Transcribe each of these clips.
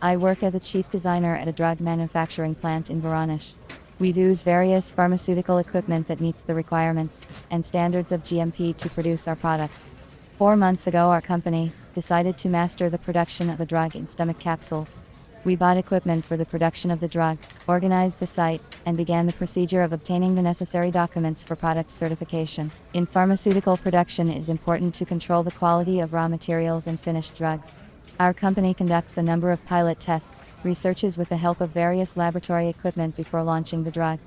I work as a chief designer at a drug manufacturing plant in Voronezh. We use various pharmaceutical equipment that meets the requirements and standards of GMP to produce our products. 4 months ago, our company decided to master the production of a drug in stomach capsules. We bought equipment for the production of the drug, organized the site, and began the procedure of obtaining the necessary documents for product certification. In pharmaceutical production, it is important to control the quality of raw materials and finished drugs. Our company conducts a number of pilot tests, researches with the help of various laboratory equipment before launching the drug.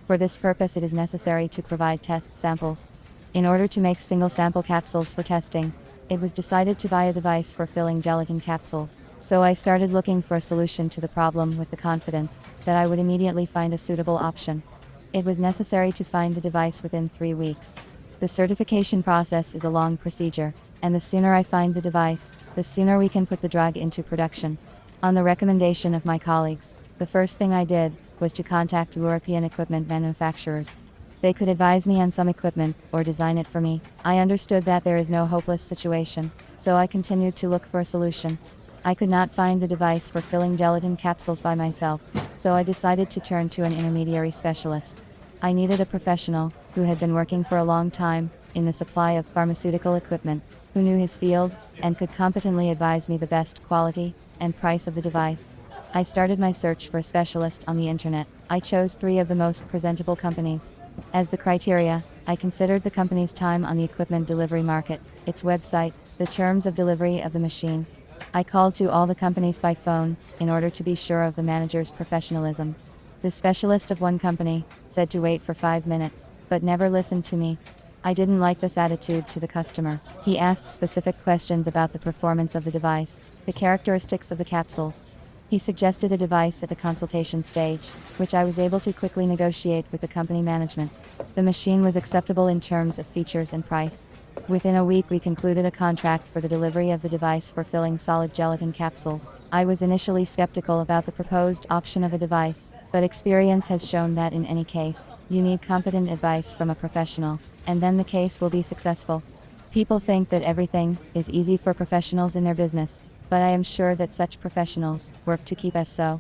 For this purpose, it is necessary to provide test samples. In order to make single sample capsules for testing, it was decided to buy a device for filling gelatin capsules. So I started looking for a solution to the problem with the confidence that I would immediately find a suitable option. It was necessary to find the device within 3 weeks. The certification process is a long procedure, and the sooner I find the device, the sooner we can put the drug into production. On the recommendation of my colleagues, the first thing I did was to contact European equipment manufacturers. They could advise me on some equipment or design it for me. I understood that there is no hopeless situation, so I continued to look for a solution. I could not find the device for filling gelatin capsules by myself, so I decided to turn to an intermediary specialist. I needed a professional who had been working for a long time in the supply of pharmaceutical equipment, who knew his field and could competently advise me the best quality and price of the device. I started my search for a specialist on the internet. I chose 3 of the most presentable companies. As the criteria, I considered the company's time on the equipment delivery market, its website, the terms of delivery of the machine. I called to all the companies by phone in order to be sure of the manager's professionalism. The specialist of one company said to wait for 5 minutes, but never listened to me. I didn't like this attitude to the customer. He asked specific questions about the performance of the device, the characteristics of the capsules. He suggested a device at the consultation stage, which I was able to quickly negotiate with the company management. The machine was acceptable in terms of features and price. Within a week, we concluded a contract for the delivery of the device for filling solid gelatin capsules. I was initially skeptical about the proposed option of a device, but experience has shown that in any case, you need competent advice from a professional, and then the case will be successful. People think that everything is easy for professionals in their business, but I am sure that such professionals work to keep us so.